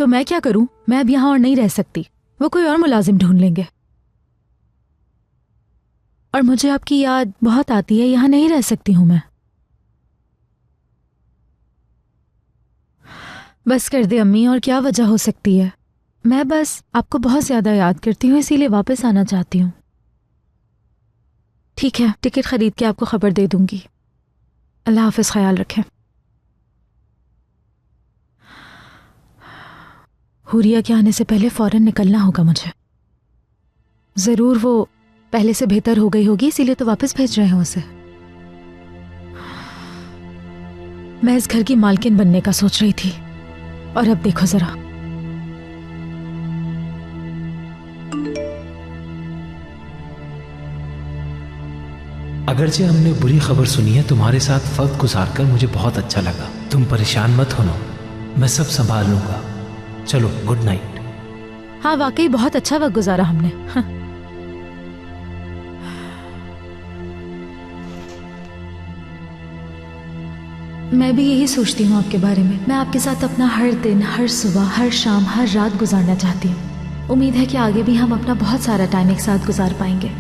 तो मैं क्या करूं? मैं अब यहाँ और नहीं रह सकती। वो कोई और मुलाजिम ढूंढ लेंगे। और मुझे आपकी याद बहुत आती है, यहाँ नहीं रह सकती हूं मैं। बस कर दे अम्मी, और क्या वजह हो सकती है? मैं बस आपको बहुत ज्यादा याद करती हूँ, इसीलिए वापस आना चाहती हूँ। ठीक है, टिकट खरीद के आपको खबर दे दूंगी। अल्लाह हाफिज, ख्याल रखें। हुरिया के आने से पहले फौरन निकलना होगा मुझे। जरूर वो पहले से बेहतर हो गई होगी, इसीलिए तो वापस भेज रहे हैं उसे। मैं इस घर की मालकिन बनने का सोच रही थी, और अब देखो जरा। अगरचे हमने बुरी खबर सुनी है, तुम्हारे साथ वक्त गुजारकर मुझे बहुत अच्छा लगा। तुम परेशान मत होना, मैं सब संभाल लूंगा। चलो, गुड नाइट। हाँ, वाकई बहुत अच्छा वक्त गुजारा हमने। हाँ। मैं भी यही सोचती हूँ आपके बारे में। मैं आपके साथ अपना हर दिन, हर सुबह, हर शाम, हर रात गुजारना चाहती हूँ। उम्मीद है कि आगे भी हम अपना बहुत सारा टाइम एक साथ गुजार पाएंगे।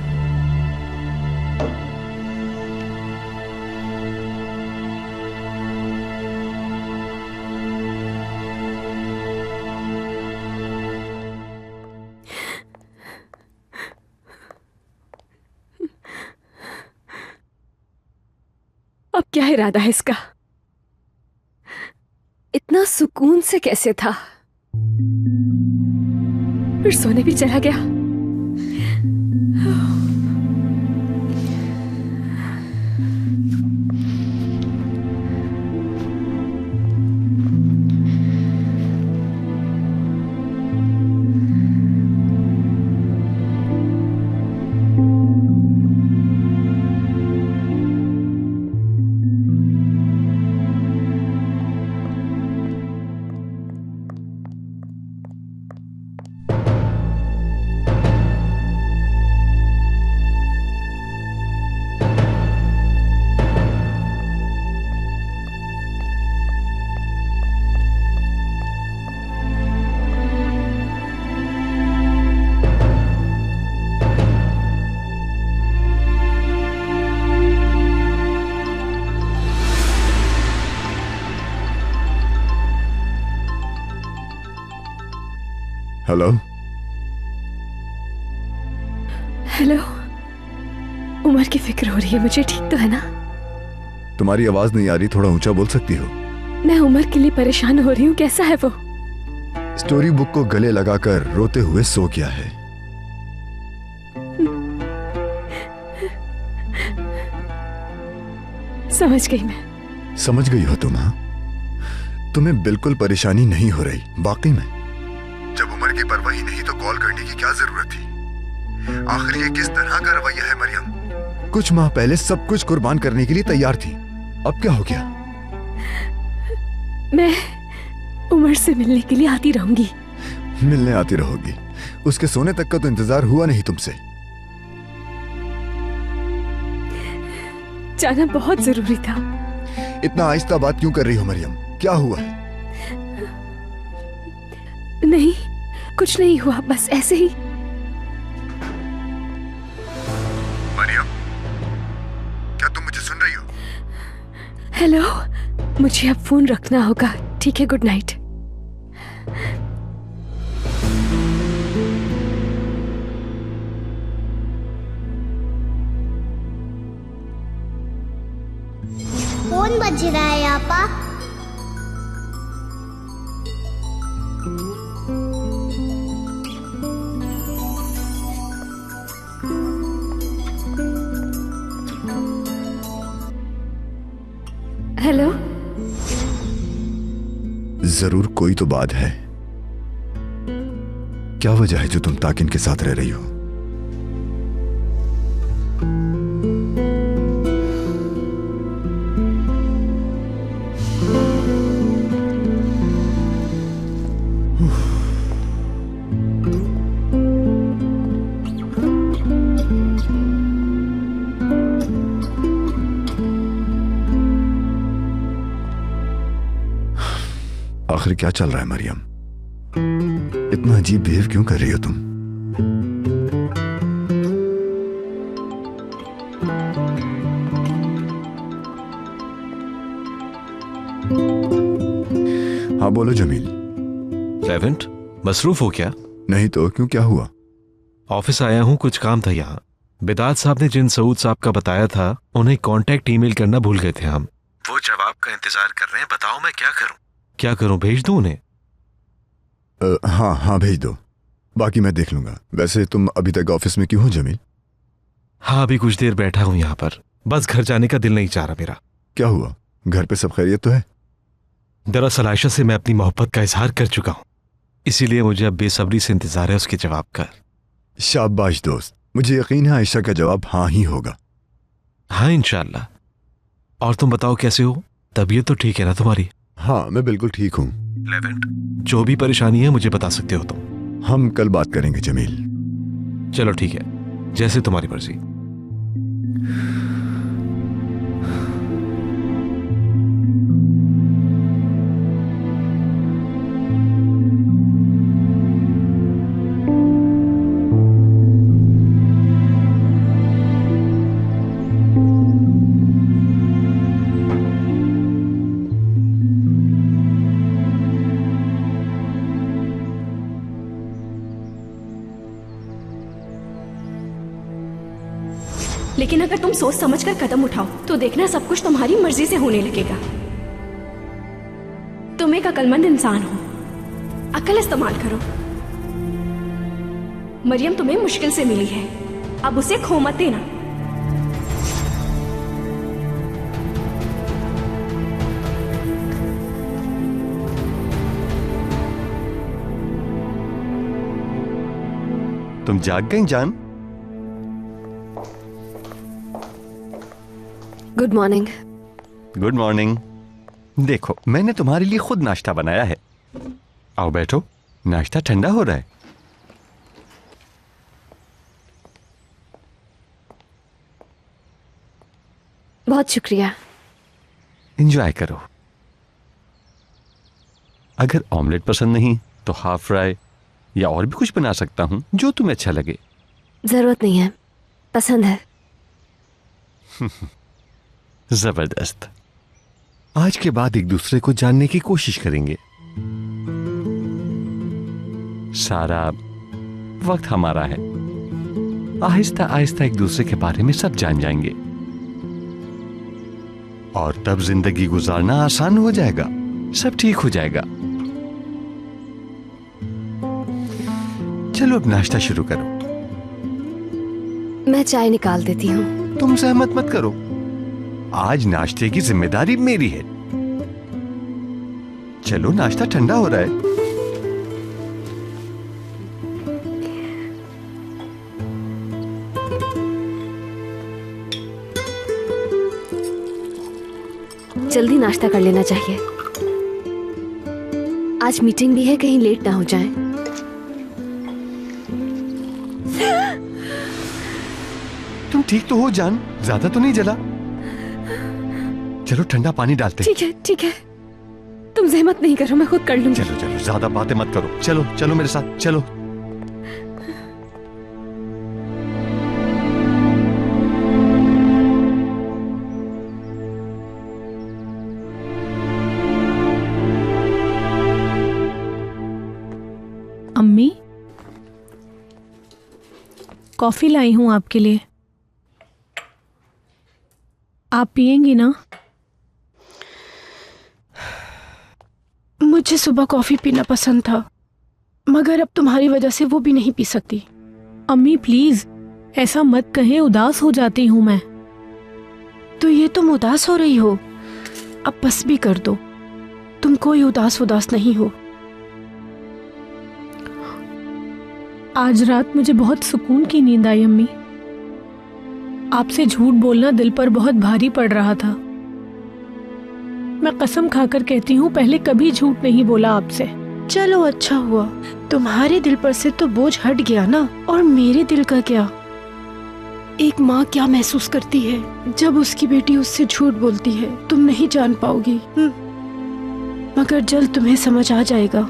अब क्या इरादा है इसका? इतना सुकून से कैसे था, फिर सोने भी चला गया। हेलो। हेलो, उमर की फिक्र हो रही है मुझे, ठीक तो है ना? तुम्हारी आवाज नहीं आ रही, थोड़ा ऊंचा बोल सकती हो? मैं उमर के लिए परेशान हो रही हूँ। कैसा है वो? स्टोरी बुक को गले लगाकर रोते हुए सो गया है। समझ गई मैं। समझ गई हो तुम? हाँ, तुम्हें बिल्कुल परेशानी नहीं हो रही वाकई में? जब उम्र की परवाह ही नहीं तो कॉल करने की क्या जरूरत थी? आखिर ये किस तरह का रवैया है मरियम? कुछ माह पहले सब कुछ कुर्बान करने के लिए तैयार थी, अब क्या हो गया? मैं उमर से मिलने के लिए आती रहूंगी। मिलने आती रहोगी? उसके सोने तक का तो इंतजार हुआ नहीं तुमसे। जाना बहुत जरूरी था। इतना आहिस्ता बात क्यों कर रही हो मरियम? क्या हुआ है? नहीं, कुछ नहीं हुआ, बस ऐसे ही। मरियम, क्या तुम मुझे सुन रही हो? हेलो, मुझे अब फोन रखना होगा, ठीक है? Good night. फोन बज रहा है आपा। हेलो। जरूर कोई तो बात है। क्या वजह है जो तुम ताकिन के साथ रह रही हो? आखिर क्या चल रहा है मरियम? इतना अजीब बिहेव क्यों कर रही हो तुम? हाँ बोलो जमील। लेवेंट, मसरूफ हो क्या? नहीं तो क्यों, क्या हुआ? ऑफिस आया हूँ, कुछ काम था यहाँ। बिदात साहब ने जिन सऊद साहब का बताया था उन्हें कांटेक्ट ईमेल करना भूल गए थे हम। वो जवाब का इंतजार कर रहे हैं। बताओ मैं क्या करूँ? क्या करूँ, भेज दूँ उन्हें? हाँ हाँ भेज दो, बाकी मैं देख लूंगा। वैसे तुम अभी तक ऑफिस में क्यों हो जमील? हाँ, अभी कुछ देर बैठा हूँ यहाँ पर, बस घर जाने का दिल नहीं चाह रहा मेरा। क्या हुआ, घर पे सब खैरियत तो है? दरअसल आयशा से मैं अपनी मोहब्बत का इजहार कर चुका हूँ, इसीलिए मुझे अब बेसब्री से इंतजार है उसके जवाब का। शाबाश दोस्त, मुझे यकीन है आयशा का जवाब हाँ ही होगा। हाँ इंशाल्लाह। और तुम बताओ कैसे हो, तबीयत तो ठीक है ना तुम्हारी? हाँ मैं बिल्कुल ठीक हूँ। लेवेंट, जो भी परेशानी है मुझे बता सकते हो तुम। हम कल बात करेंगे जमील। चलो ठीक है, जैसे तुम्हारी मर्जी। लेकिन अगर तुम सोच समझकर कदम उठाओ तो देखना सब कुछ तुम्हारी मर्जी से होने लगेगा। तुम एक अक्लमंद इंसान हो, अक्ल इस्तेमाल करो। मरियम तुम्हें मुश्किल से मिली है, अब उसे खो मत देना। तुम जाग गई जान? Good morning. Good morning. देखो मैंने तुम्हारे लिए खुद नाश्ता बनाया है, आओ बैठो, नाश्ता ठंडा हो रहा है। बहुत शुक्रिया। एंजॉय करो। अगर ऑमलेट पसंद नहीं तो हाफ फ्राई या और भी कुछ बना सकता हूं जो तुम्हें अच्छा लगे। जरूरत नहीं है, पसंद है। जबरदस्त। आज के बाद एक दूसरे को जानने की कोशिश करेंगे। सारा वक्त हमारा है, आहिस्ता आहिस्ता एक दूसरे के बारे में सब जान जाएंगे और तब जिंदगी गुजारना आसान हो जाएगा, सब ठीक हो जाएगा। चलो अब नाश्ता शुरू करो। मैं चाय निकाल देती हूँ। तुम सहमत मत करो, आज नाश्ते की जिम्मेदारी मेरी है। चलो नाश्ता ठंडा हो रहा है। जल्दी नाश्ता कर लेना चाहिए, आज मीटिंग भी है, कहीं लेट ना हो जाए। तुम ठीक तो हो जान? ज्यादा तो नहीं जला? चलो ठंडा पानी डालते। ठीक है ठीक है, तुम जहमत नहीं करो, मैं खुद कर लूंगी। चलो चलो, ज्यादा बातें मत करो, चलो चलो मेरे साथ चलो। अम्मी, कॉफी लाई हूं आपके लिए, आप पियेंगी ना? मुझे सुबह कॉफी पीना पसंद था, मगर अब तुम्हारी वजह से वो भी नहीं पी सकती। अम्मी प्लीज ऐसा मत कहें, उदास हो जाती हूं मैं। तो ये तुम उदास हो रही हो? अब बस भी कर दो, तुम कोई उदास नहीं हो। आज रात मुझे बहुत सुकून की नींद आई अम्मी। आपसे झूठ बोलना दिल पर बहुत भारी पड़ रहा था। मैं कसम खाकर कहती हूँ पहले कभी झूठ नहीं बोला आपसे। चलो अच्छा हुआ, तुम्हारे दिल पर से तो बोझ हट गया ना। और मेरे दिल का क्या? एक माँ क्या महसूस करती है जब उसकी बेटी उससे झूठ बोलती है, तुम नहीं जान पाओगी। मगर जल्द तुम्हें समझ आ जाएगा।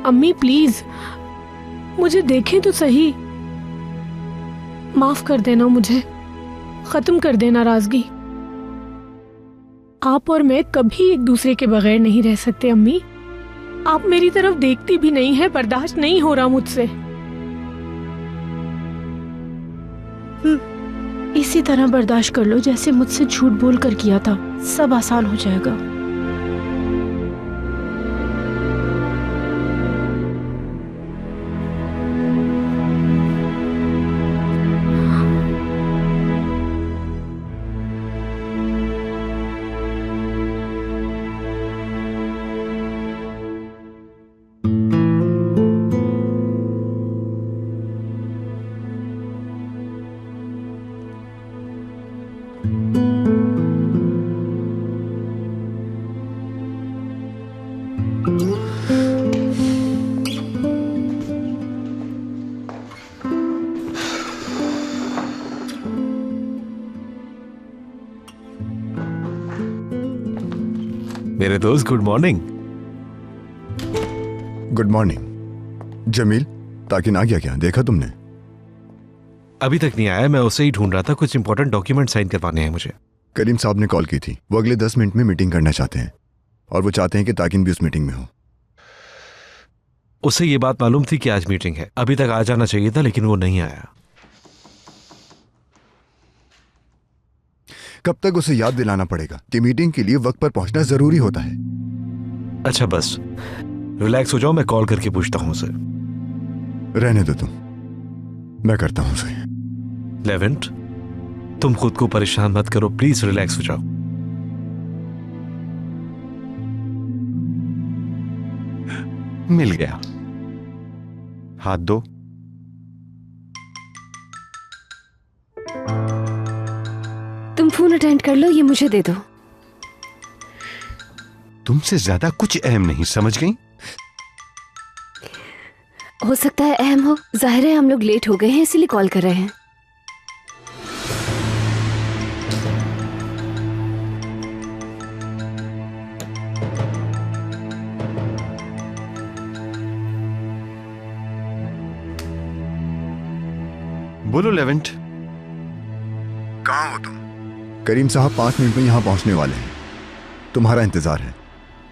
अम्मी प्लीज मुझे देखें तो सही। माफ कर देना मुझे, खत्म कर देना नाराजगी। आप और मैं कभी एक दूसरे के बगैर नहीं रह सकते अम्मी। आप मेरी तरफ देखती भी नहीं है, बर्दाश्त नहीं हो रहा मुझसे। इसी तरह बर्दाश्त कर लो जैसे मुझसे झूठ बोल कर किया था, सब आसान हो जाएगा। मेरे दोस्त good morning. Good morning. Jameel, ताकिन आ गया क्या? देखा तुमने? अभी तक नहीं आया, मैं उसे ही ढूंढ रहा था। कुछ इंपॉर्टेंट डॉक्यूमेंट साइन करवाने हैं मुझे। करीम साहब ने कॉल की थी, वो अगले 10 मिनट में मीटिंग करना चाहते हैं और वो चाहते हैं कि ताकिन भी उस मीटिंग में हो। उसे ये बात मालूम थी कि आज मीटिंग है, अभी तक आ जाना चाहिए था, लेकिन वो नहीं आया। कब तक उसे याद दिलाना पड़ेगा कि मीटिंग के लिए वक्त पर पहुंचना जरूरी होता है। अच्छा बस रिलैक्स हो जाओ, मैं कॉल करके पूछता हूं उसे। रहने दो तुम, मैं करता हूं उसे। लेवेंट, तुम खुद को परेशान मत करो, प्लीज रिलैक्स हो जाओ। मिल गया, हाथ दो। तुम फोन अटेंड कर लो, ये मुझे दे दो। तुमसे ज्यादा कुछ अहम नहीं, समझ गई? हो सकता है अहम हो, जाहिर है हम लोग लेट हो गए हैं इसीलिए कॉल कर रहे हैं। बोलो लेवेंट। कहाँ हो तुम? करीम साहब 5 मिनट में यहां पहुंचने वाले हैं, तुम्हारा इंतजार है।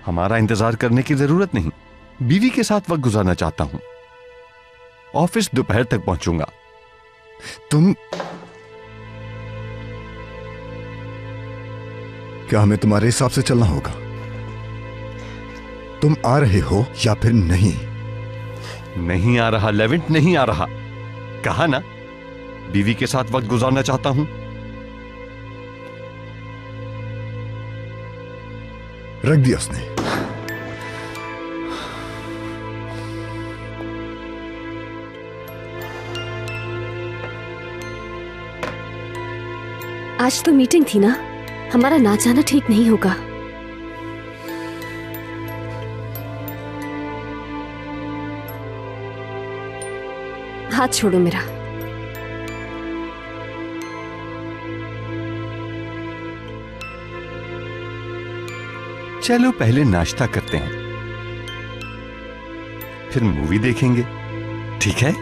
हमारा इंतजार करने की जरूरत नहीं, बीवी के साथ वक्त गुजारना चाहता हूं। ऑफिस दोपहर तक पहुंचूंगा। तुम क्या हमें तुम्हारे हिसाब से चलना होगा? तुम आ रहे हो या फिर नहीं? नहीं आ रहा लेवेंट, नहीं आ रहा। कहा ना, बीवी के साथ वक्त गुजारना चाहता हूं। रख दिया उसने। आज तो मीटिंग थी ना, हमारा ना जाना ठीक नहीं होगा। हाथ छोड़ो मेरा। चलो पहले नाश्ता करते हैं, फिर मूवी देखेंगे, ठीक है?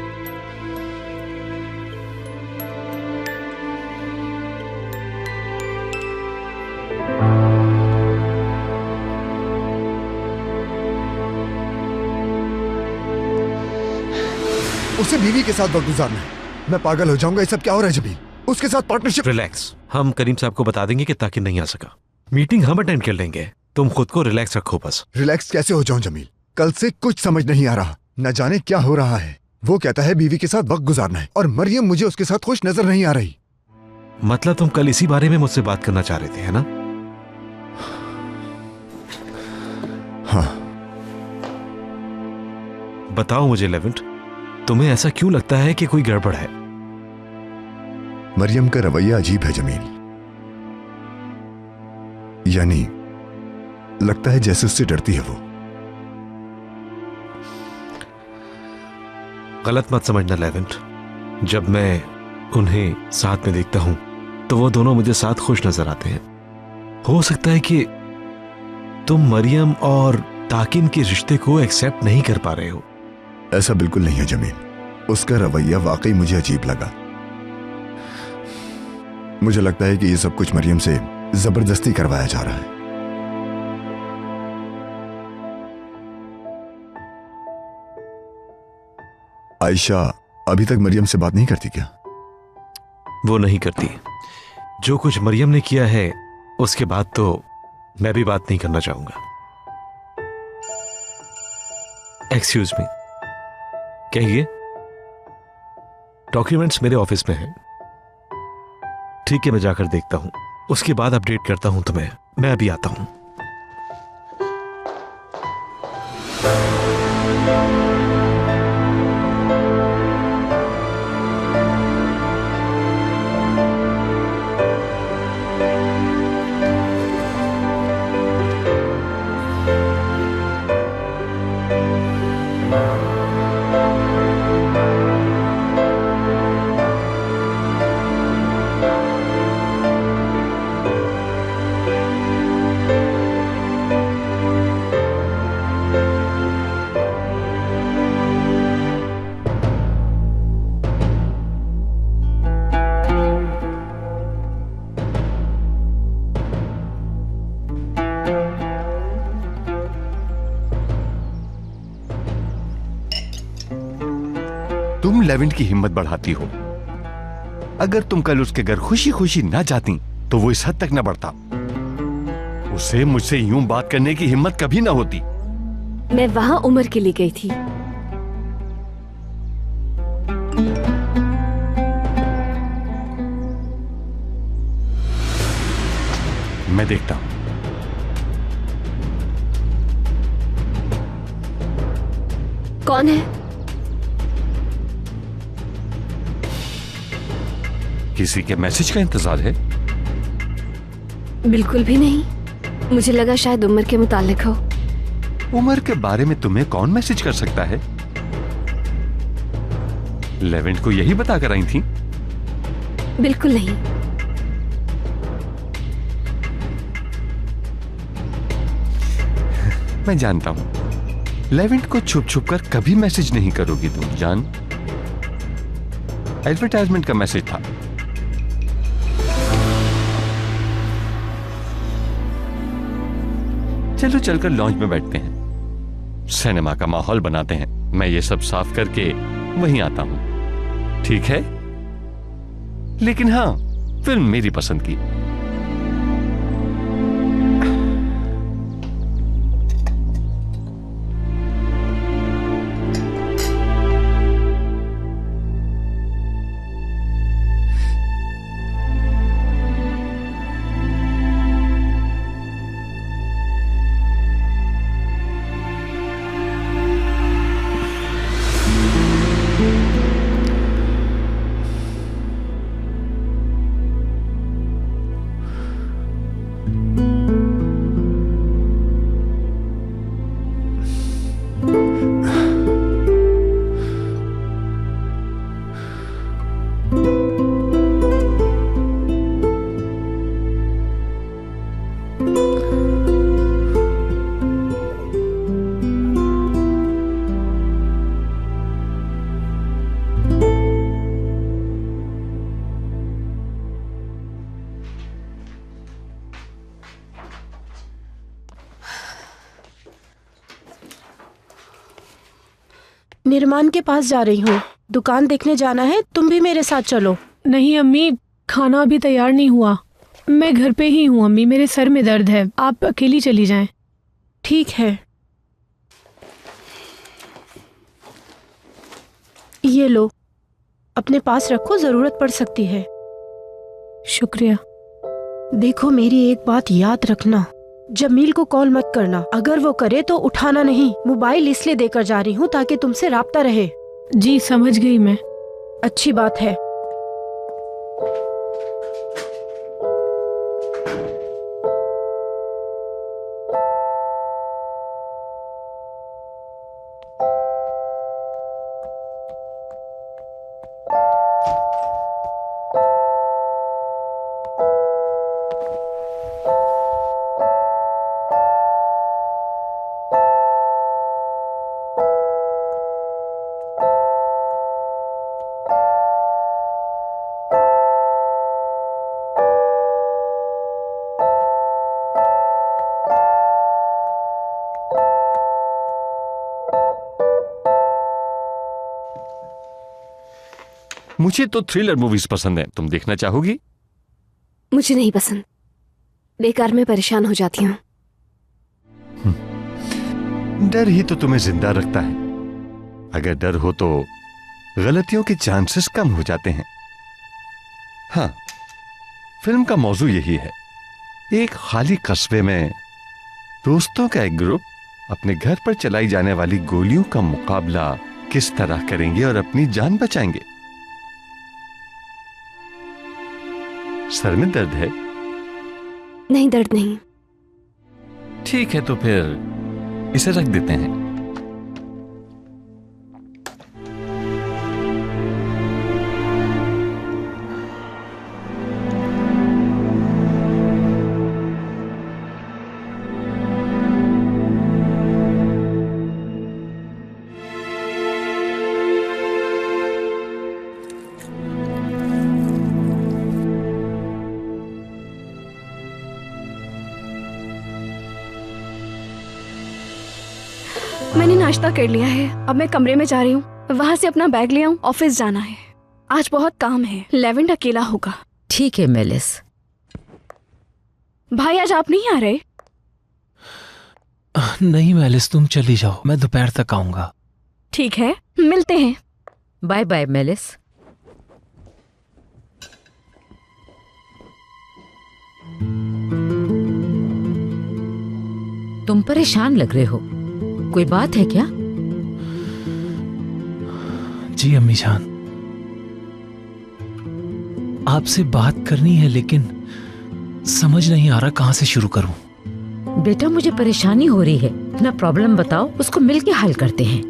उसे बीवी के साथ वक्त गुजारना है। मैं पागल हो जाऊंगा, ये सब क्या हो रहा है जबील? उसके साथ पार्टनरशिप। रिलैक्स, हम करीम साहब को बता देंगे कि ताकि नहीं आ सका। मीटिंग हम अटेंड कर लेंगे, तुम खुद को रिलैक्स रखो बस। रिलैक्स कैसे हो जाऊं जमील? कल से कुछ समझ नहीं आ रहा, न जाने क्या हो रहा है। वो कहता है बीवी के साथ वक्त गुजारना है और मरियम मुझे उसके साथ खुश नजर नहीं आ रही। मतलब तुम कल इसी बारे में मुझसे बात करना चाह रहे थे, है ना? हाँ। बताओ मुझे लेवेंट, तुम्हें ऐसा क्यों लगता है कि कोई गड़बड़ है? मरियम का रवैया अजीब है जमील, यानी लगता है जैसे उससे डरती है वो। गलत मत समझना लेवेंट, जब मैं उन्हें साथ में देखता हूं तो वो दोनों मुझे साथ खुश नजर आते हैं। हो सकता है कि तुम मरियम और ताकिन के रिश्ते को एक्सेप्ट नहीं कर पा रहे हो। ऐसा बिल्कुल नहीं है जमील। उसका रवैया वाकई मुझे अजीब लगा। मुझे लगता है कि ये सब कुछ मरियम से जबरदस्ती करवाया जा रहा है। आयशा अभी तक मरियम से बात नहीं करती क्या? वो नहीं करती। जो कुछ मरियम ने किया है उसके बाद तो मैं भी बात नहीं करना चाहूंगा। एक्सक्यूज मी, कहिए। डॉक्यूमेंट्स मेरे ऑफिस में हैं। ठीक है, मैं जाकर देखता हूं, उसके बाद अपडेट करता हूं तुम्हें। मैं अभी आता हूं। तुम लेवेंट की हिम्मत बढ़ाती हो। अगर तुम कल उसके घर खुशी खुशी ना जाती तो वो इस हद तक ना बढ़ता। उसे मुझसे यूं बात करने की हिम्मत कभी ना होती। मैं वहां उमर के लिए गई थी। मैं देखता हूं। कौन है? किसी के मैसेज का इंतजार है? बिल्कुल भी नहीं। मुझे लगा शायद उमर के मुतालिक हो। उमर के बारे में तुम्हें कौन मैसेज कर सकता है? लेवेंट को यही बताकर आई थी? बिल्कुल नहीं। मैं जानता हूं लेवेंट को छुप छुप कर कभी मैसेज नहीं करोगी तुम, जान। एडवर्टाइजमेंट का मैसेज था। चलो चलकर लॉन्च में बैठते हैं, सिनेमा का माहौल बनाते हैं। मैं ये सब साफ करके वहीं आता हूं, ठीक है? लेकिन हाँ, फिल्म मेरी पसंद की। निर्माण के पास जा रही हूँ। दुकान देखने जाना है, तुम भी मेरे साथ चलो। नहीं अम्मी, खाना अभी तैयार नहीं हुआ। मैं घर पे ही हूँ अम्मी, मेरे सर में दर्द है। आप अकेली चली जाएं। ठीक है। ये लो, अपने पास रखो, जरूरत पड़ सकती है। शुक्रिया। देखो मेरी एक बात याद रखना, जमील को कॉल मत करना। अगर वो करे तो उठाना नहीं। मोबाइल इसलिए देकर जा रही हूँ ताकि तुमसे राब्ता रहे। जी समझ गई मैं। अच्छी बात है। मुझे तो थ्रिलर मूवीज पसंद है, तुम देखना चाहोगी? मुझे नहीं पसंद, बेकार में परेशान हो जाती हूँ। डर ही तो तुम्हें जिंदा रखता है। अगर डर हो तो गलतियों के चांसेस कम हो जाते हैं। हाँ, फिल्म का मौजू यही है। एक खाली कस्बे में दोस्तों का एक ग्रुप अपने घर पर चलाई जाने वाली गोलियों का मुकाबला किस तरह करेंगे और अपनी जान बचाएंगे। सर में दर्द है? नहीं, दर्द नहीं। ठीक है, तो फिर इसे रख देते हैं। मैंने नाश्ता कर लिया है, अब मैं कमरे में जा रही हूँ। वहाँ से अपना बैग ले आऊँ, ऑफिस जाना है। आज बहुत काम है, लेवेंड अकेला होगा। ठीक है मेलिस। भाई आज आप नहीं आ रहे? नहीं मेलिस, तुम चली जाओ, मैं दोपहर तक आऊंगा। ठीक है, मिलते हैं। Bye bye Melis. तुम परेशान लग रहे हो, कोई बात है क्या? जी अम्मी जान, आपसे बात करनी है लेकिन समझ नहीं आ रहा कहां से शुरू करूं। बेटा मुझे परेशानी हो रही है, अपना प्रॉब्लम बताओ, उसको मिलके हल करते हैं।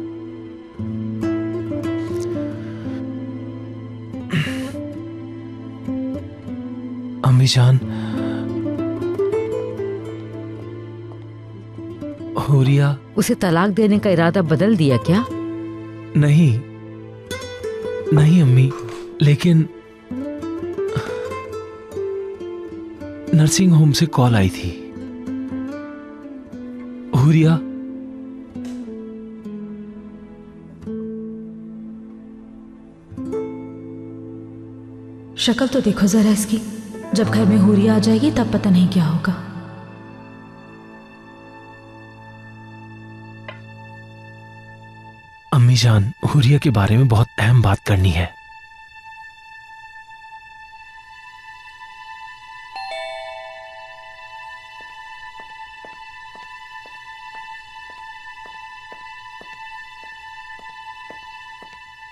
अम्मी जान, हुरिया। उसे तलाक देने का इरादा बदल दिया क्या? नहीं नहीं अम्मी, लेकिन नर्सिंग होम से कॉल आई थी। हुरिया, शक्ल तो देखो जरा इसकी। जब घर में हुरिया आ जाएगी तब पता नहीं क्या होगा। अम्मी जान, हुरिया के बारे में बहुत अहम बात करनी है।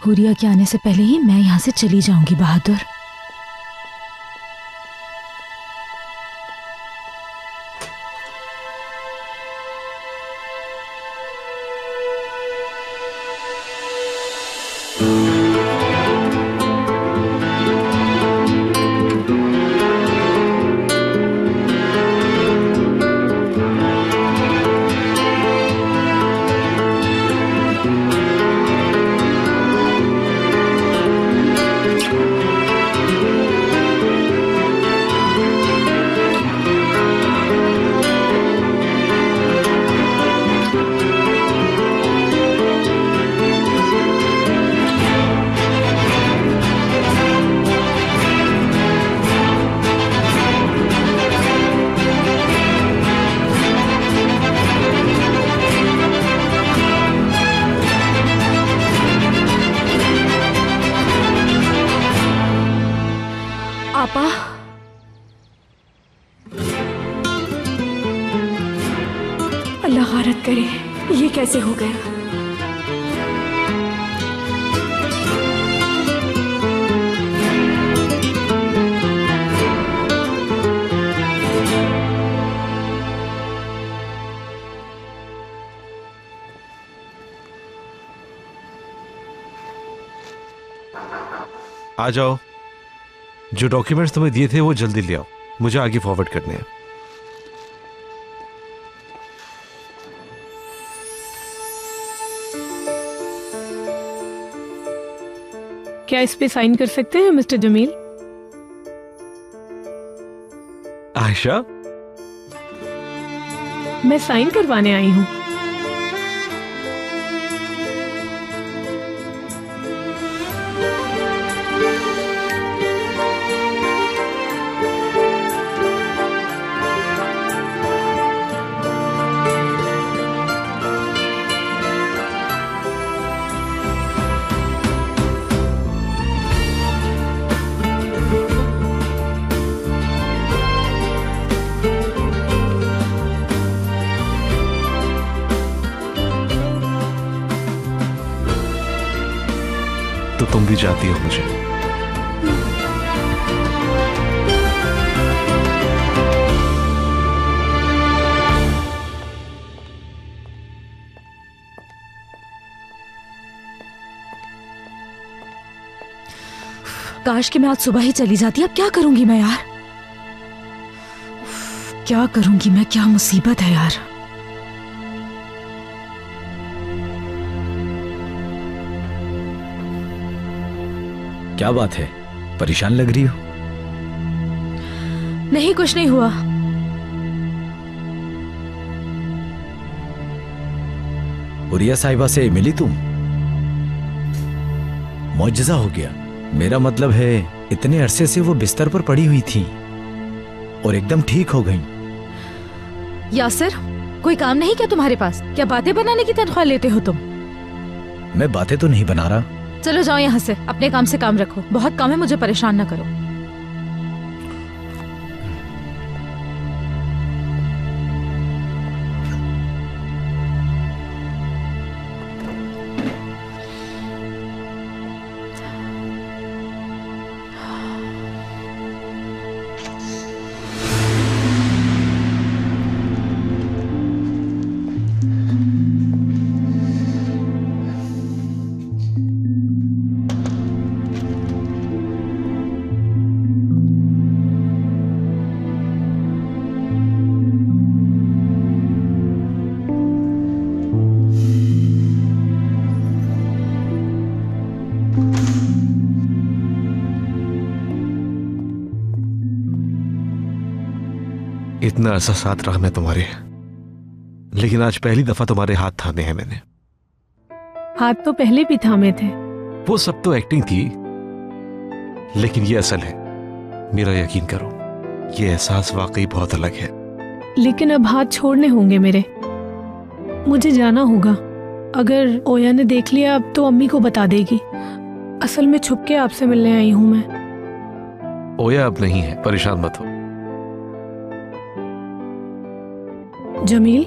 हुरिया के आने से पहले ही मैं यहां से चली जाऊंगी बहादुर। आपा, अल्लाह गारत करे, ये कैसे हो गया? आ जाओ, जो डॉक्यूमेंट्स तुम्हें दिए थे वो जल्दी ले आओ, मुझे आगे फॉरवर्ड करने हैं। क्या इस पे साइन कर सकते हैं मिस्टर जमील? आयशा, मैं साइन करवाने आई हूँ। तुम भी चाहती हो मुझे। काश कि मैं आज सुबह ही चली जाती। अब क्या करूंगी मैं यार, क्या करूंगी मैं, क्या मुसीबत है यार। क्या बात है, परेशान लग रही हो? नहीं, कुछ नहीं हुआ। हुरिया साहिबा से मिली तुम? मौजज़ा हो गया। मेरा मतलब है इतने अरसे से वो बिस्तर पर पड़ी हुई थी और एकदम ठीक हो गई। यासिर, कोई काम नहीं क्या तुम्हारे पास? क्या बातें बनाने की तनख्वाह लेते हो तुम? मैं बातें तो नहीं बना रहा। चलो जाओ यहाँ से, अपने काम से काम रखो। बहुत काम है, मुझे परेशान ना करो। इतना अरसा साथ रहा मैं तुम्हारे, लेकिन आज पहली दफा तुम्हारे हाथ थामे हैं मैंने। हाथ तो पहले भी थामे थे। वो सब तो एक्टिंग थी, लेकिन ये असल है। मेरा यकीन करो, ये एहसास वाकई बहुत अलग है। लेकिन अब हाथ छोड़ने होंगे मेरे, मुझे जाना होगा। अगर ओया ने देख लिया अब तो अम्मी को बता देगी। असल में छुप के आपसे मिलने आई हूं मैं। ओया अब नहीं है, परेशान मत हो। जमील,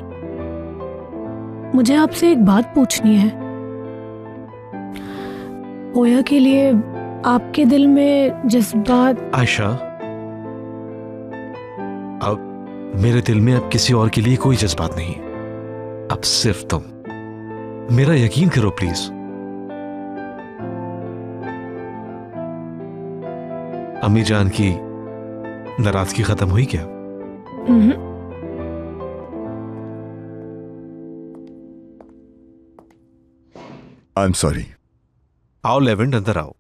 मुझे आपसे एक बात पूछनी है। ओया के लिए आपके दिल में जज्बात? आयशा, अब मेरे दिल में अब किसी और के लिए कोई जज्बात नहीं, अब सिर्फ तुम। मेरा यकीन करो प्लीज। अम्मी जान की नाराजगी खत्म हुई क्या? I am sorry. आओ लेवेंट, अंदर आओ।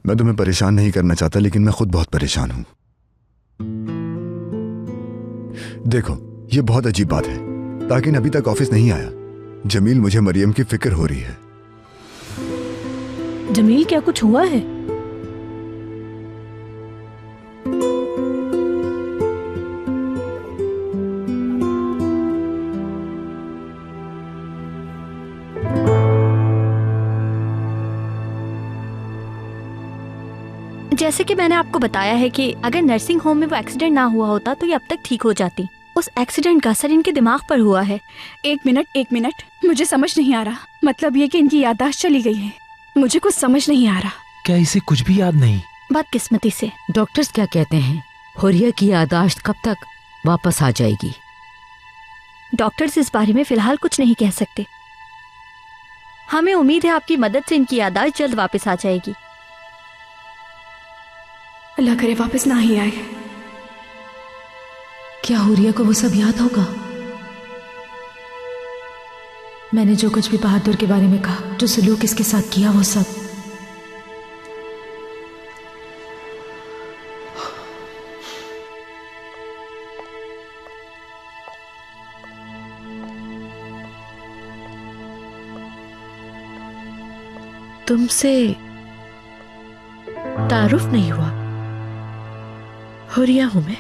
मैं तुम्हें परेशान नहीं करना चाहता, लेकिन मैं खुद बहुत परेशान हूं। देखो, ये बहुत अजीब बात है, ताकि अभी तक ऑफिस नहीं आया। जमील, मुझे मरियम की फिक्र हो रही है। जमील, क्या कुछ हुआ है? जैसे कि मैंने आपको बताया है कि अगर नर्सिंग होम में वो एक्सीडेंट ना हुआ होता तो ये अब तक ठीक हो जाती। उस एक्सीडेंट का असर इनके दिमाग पर हुआ है। एक मिनट, मुझे समझ नहीं आ रहा। मतलब ये कि इनकी याददाश्त चली गई है। मुझे कुछ समझ नहीं आ रहा। क्या इसे कुछ भी याद नहीं? बदकिस्मती से। डॉक्टर्स क्या कहते हैं, हुरिया की याददाश्त कब तक वापस आ जाएगी? डॉक्टर्स इस बारे में फिलहाल कुछ नहीं कह सकते। हमें उम्मीद है आपकी मदद से इनकी याददाश्त जल्द वापस आ जाएगी। अल्लाह करे वापस ना ही आए। क्या हुरिया को वो सब याद होगा? मैंने जो कुछ भी बहादुर के बारे में कहा, जो सलूक इसके साथ किया, वो सब। तुमसे तारुफ नहीं हुआ। हुरिया हूं मैं।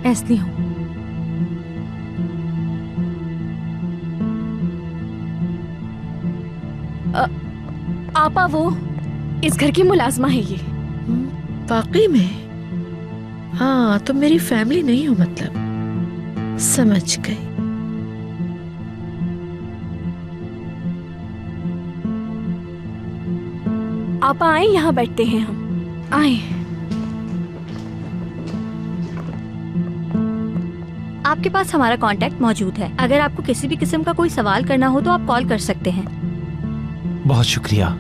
ऐसी हूँ। आपा वो इस घर की मुलाजमा है ये। वाकई में? हाँ, तुम मेरी फैमिली नहीं हो मतलब। समझ गई। आप आए, यहाँ बैठते हैं हम। आए। आपके पास हमारा कांटेक्ट मौजूद है। अगर आपको किसी भी किस्म का कोई सवाल करना हो तो आप कॉल कर सकते हैं। बहुत शुक्रिया।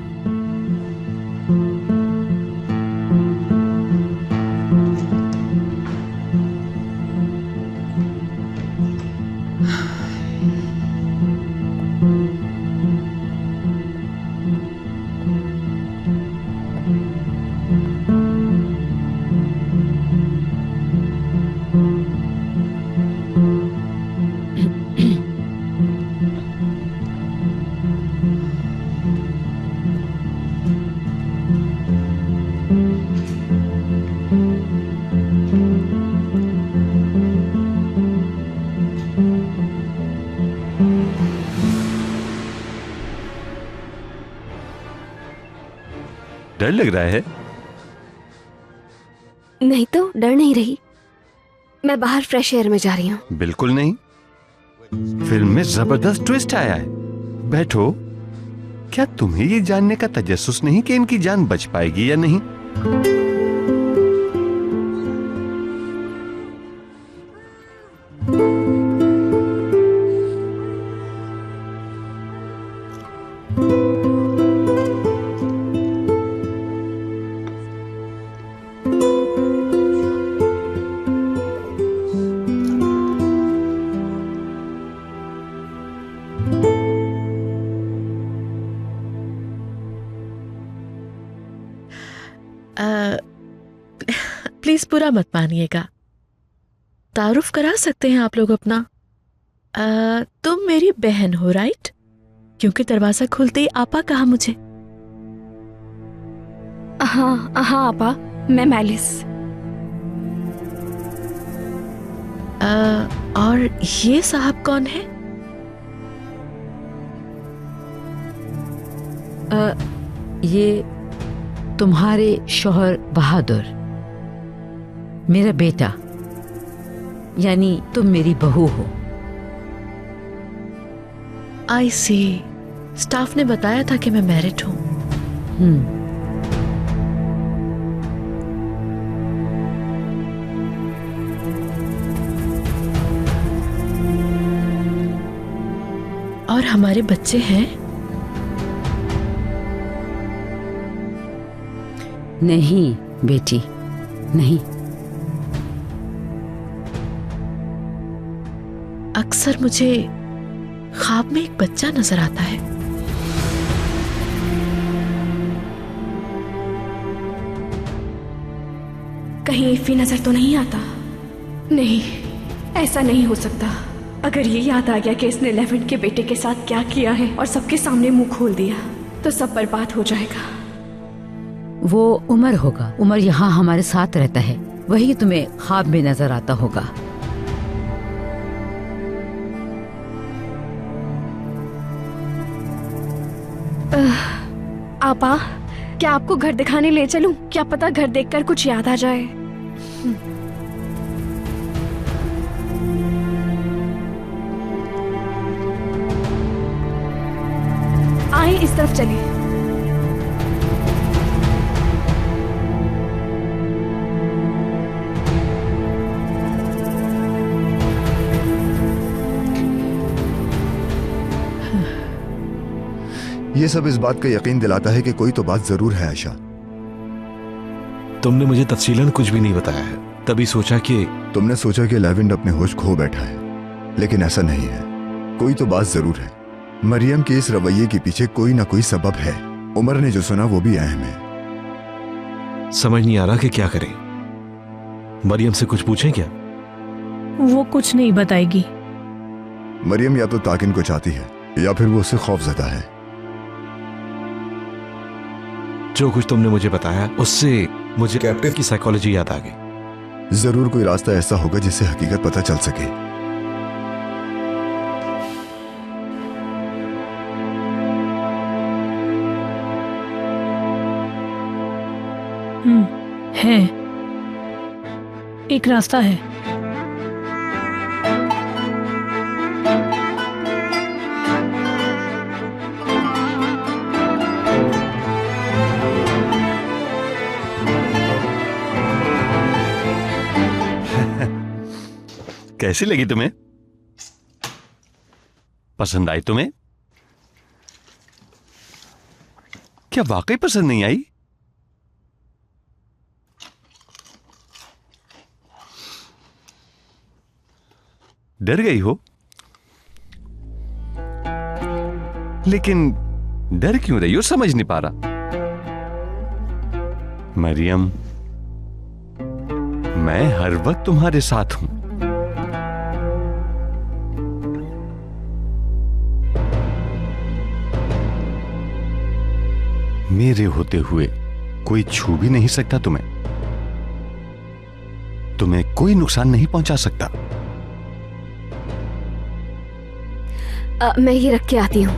डर लग रहा है? नहीं तो डर नहीं रही। मैं बाहर फ्रेश एयर में जा रही हूँ। बिल्कुल नहीं। फिल्म में जबरदस्त ट्विस्ट आया है। बैठो। क्या तुम्हें ये जानने का तजस्सुस नहीं कि इनकी जान बच पाएगी या नहीं? प्लीज बुरा मत मानिएगा। तारुफ करा सकते हैं आप लोग अपना। तुम मेरी बहन हो, राइट? क्योंकि दरवाजा खुलते ही आपा कहा मुझे। हाँ हाँ आपा, मैं मैलिस। और ये साहब कौन है? ये तुम्हारे शौहर बहादुर, मेरा बेटा, यानी तुम मेरी बहू हो। आई सी। स्टाफ ने बताया था कि मैं मैरिड हूं। और हमारे बच्चे हैं? नहीं बेटी, नहीं। अक्सर मुझे ख्वाब में एक बच्चा नजर आता है। कहीं इफ़ी नजर तो नहीं आता? नहीं, ऐसा नहीं हो सकता। अगर ये याद आ गया कि इसने लेवेंट के बेटे के साथ क्या किया है और सबके सामने मुंह खोल दिया, तो सब बर्बाद हो जाएगा। वो उमर होगा। उमर यहाँ हमारे साथ रहता है, वही तुम्हें ख्वाब में नजर आता होगा। आपा, क्या आपको घर दिखाने ले चलूं? क्या पता घर देखकर कुछ याद आ जाए। आए, इस तरफ चलिए। ये सब इस बात का यकीन दिलाता है कि कोई तो बात जरूर है आयशा। तुमने मुझे तफसीलन कुछ भी नहीं बताया है, तभी सोचा कि तुमने सोचा कि लेवेंड अपने होश खो बैठा है, लेकिन ऐसा नहीं है। कोई तो बात जरूर है। मरियम के इस रवैये के पीछे कोई ना कोई सबब है। उमर ने जो सुना वो भी अहम है। समझ नहीं आ रहा कि क्या करें। मरियम से कुछ पूछें क्या? वो कुछ नहीं बताएगी। मरियम या तो ताकिन को चाहती है या फिर वो उससे खौफजदा है। जो कुछ तुमने मुझे बताया उससे मुझे कैप्टन की साइकोलॉजी याद आ गई। जरूर कोई रास्ता ऐसा होगा जिससे हकीकत पता चल सके। है। एक रास्ता है। कैसी लगी तुम्हें? पसंद आई तुम्हें? क्या वाकई पसंद नहीं आई? डर गई हो? लेकिन डर क्यों रही हो समझ नहीं पा रहा। मरियम, मैं हर वक्त तुम्हारे साथ हूं। मेरे होते हुए कोई छू भी नहीं सकता तुम्हें। तुम्हें कोई नुकसान नहीं पहुंचा सकता। मैं ये रख के आती हूँ।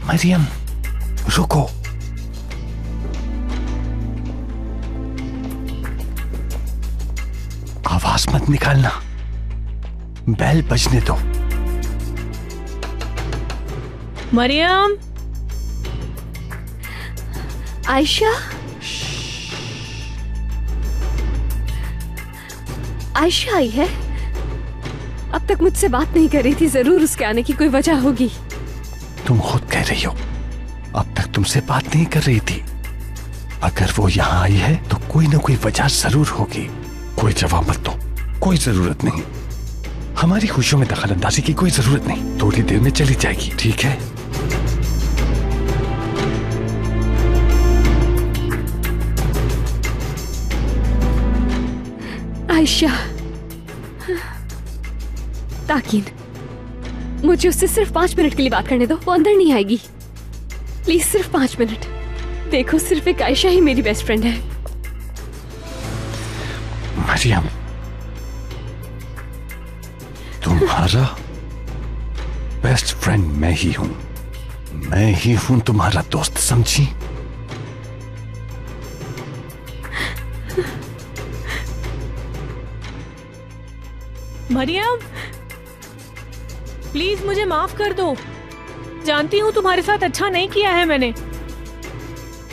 मरियम, रुको। आवाज मत निकालना, बेल बजने दो। मरियम। आयशा, आयशा आई है। अब तक मुझसे बात नहीं कर रही थी, जरूर उसके आने की कोई वजह होगी। तुम खुद कह रही हो अब तक तुमसे बात नहीं कर रही थी। अगर वो यहाँ आई है तो कोई ना कोई वजह जरूर होगी। कोई जवाब मत दो, कोई जरूरत नहीं। हमारी खुशियों में दखल अंदाजी की कोई जरूरत नहीं। थोड़ी देर में चली जाएगी, ठीक है? आयशा, ताकिन, मुझे उससे सिर्फ 5 मिनट के लिए बात करने दो। वो अंदर नहीं आएगी। प्लीज सिर्फ 5 मिनट। देखो, सिर्फ एक आयशा ही मेरी बेस्ट फ्रेंड है। मरियम, तुम्हारा बेस्ट फ्रेंड मैं ही हूं। मैं ही हूं तुम्हारा दोस्त, समझी? मरियम, प्लीज मुझे माफ कर दो। जानती हूँ तुम्हारे साथ अच्छा नहीं किया है मैंने।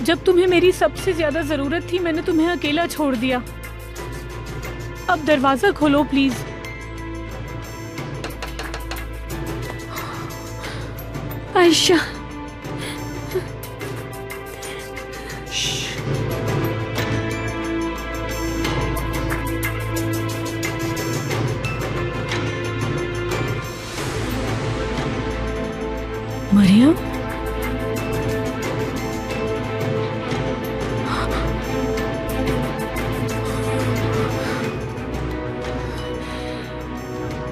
जब तुम्हें मेरी सबसे ज्यादा जरूरत थी मैंने तुम्हें अकेला छोड़ दिया। अब दरवाजा खोलो प्लीज। आयशा, मरियम,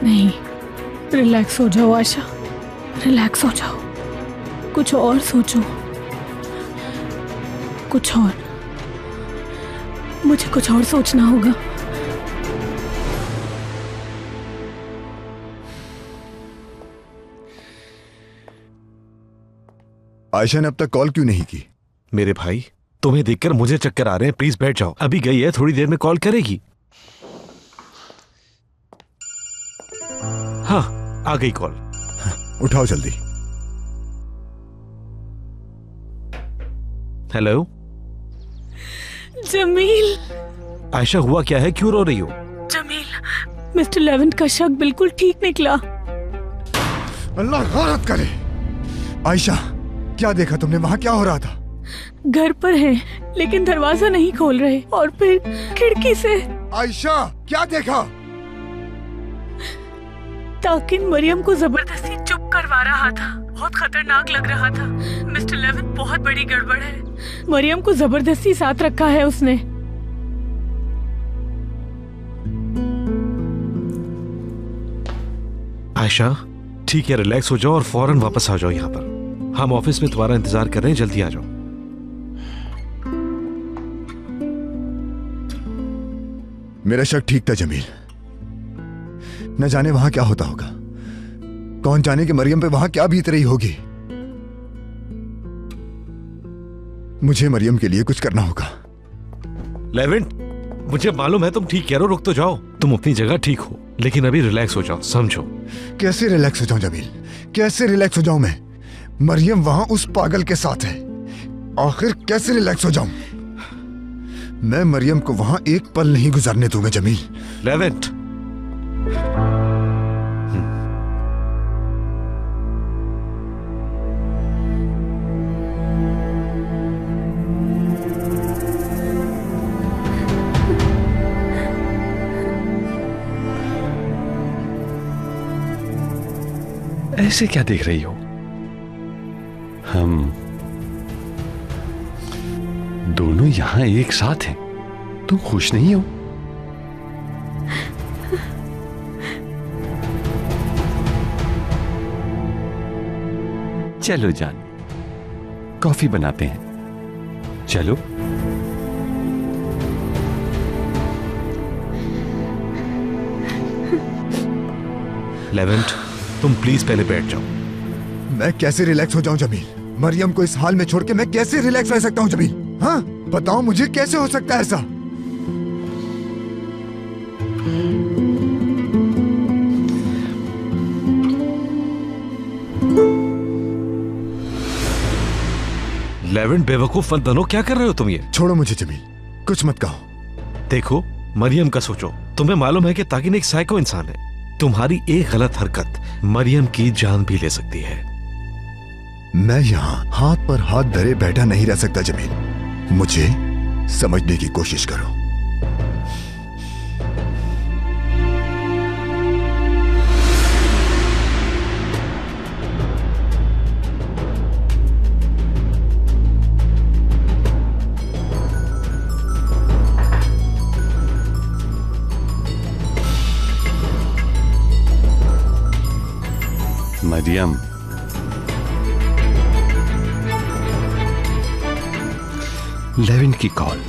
नहीं, रिलैक्स हो जाओ आशा, रिलैक्स हो जाओ। कुछ और सोचो, कुछ और। मुझे कुछ और सोचना होगा। आयशा ने अब तक कॉल क्यों नहीं की? मेरे भाई, तुम्हें देखकर मुझे चक्कर आ रहे हैं। प्लीज बैठ जाओ। अभी गई है, थोड़ी देर में कॉल करेगी। हाँ, आ गई कॉल। उठाओ जल्दी। हेलो जमील। आयशा, हुआ क्या है? क्यों रो रही हो? जमील, मिस्टर लेवेंट का शक बिल्कुल ठीक निकला। अल्लाह गौरत करे। आयशा, क्या देखा तुमने? वहां क्या हो रहा था? घर पर हैं, लेकिन दरवाजा नहीं खोल रहे और फिर खिड़की से। आयशा, क्या देखा? ताकिन मरियम को जबरदस्ती चुप करवा रहा था। बहुत खतरनाक लग रहा था। मिस्टर लेविन, बहुत बड़ी गड़बड़ है। मरियम को जबरदस्ती साथ रखा है उसने। आयशा, ठीक है, रिलैक्स हो जाओ और फौरन वापस आ जाओ यहाँ पर। हम ऑफिस में तुम्हारा इंतजार कर रहे हैं, जल्दी आ जाओ। मेरा शक ठीक था जमील। न जाने वहां क्या होता होगा, कौन जाने कि मरियम पे वहां क्या बीत रही होगी। मुझे मरियम के लिए कुछ करना होगा। लेवेंट, मुझे मालूम है तुम ठीक कह रहे हो, रुक तो जाओ। तुम अपनी जगह ठीक हो, लेकिन अभी रिलैक्स हो जाओ, समझो। कैसे रिलैक्स हो जाऊं जमील, कैसे रिलैक्स हो जाऊं मैं? मरियम वहां उस पागल के साथ है। आखिर कैसे रिलैक्स हो जाऊं? मैं मरियम को वहां एक पल नहीं गुजारने दूंगा जमील। लेवेंट, ऐसे क्या देख रही हो? हम दोनों यहां एक साथ हैं। तुम खुश नहीं हो? चलो जान, कॉफी बनाते हैं। चलो। लेवेंट, तुम प्लीज पहले बैठ जाओ। मैं कैसे रिलैक्स हो जाऊं जमील? मरियम को इस हाल में छोड़ के मैं कैसे रिलैक्स रह सकता हूं जमील? हाँ, बताओ मुझे कैसे हो सकता है ऐसा? लेवेंट, बेवकूफ मत बनो, क्या कर रहे हो तुम ये? छोड़ो मुझे जमील, कुछ मत कहो। देखो, मरियम का सोचो। तुम्हें मालूम है कि ताकिन एक साइको इंसान है। तुम्हारी एक गलत हरकत मरियम की जान भी ले सकती है। मैं यहाँ हाथ पर हाथ धरे बैठा नहीं रह सकता जमील। मुझे समझने की कोशिश करो। मरियम, लेविन की कॉल।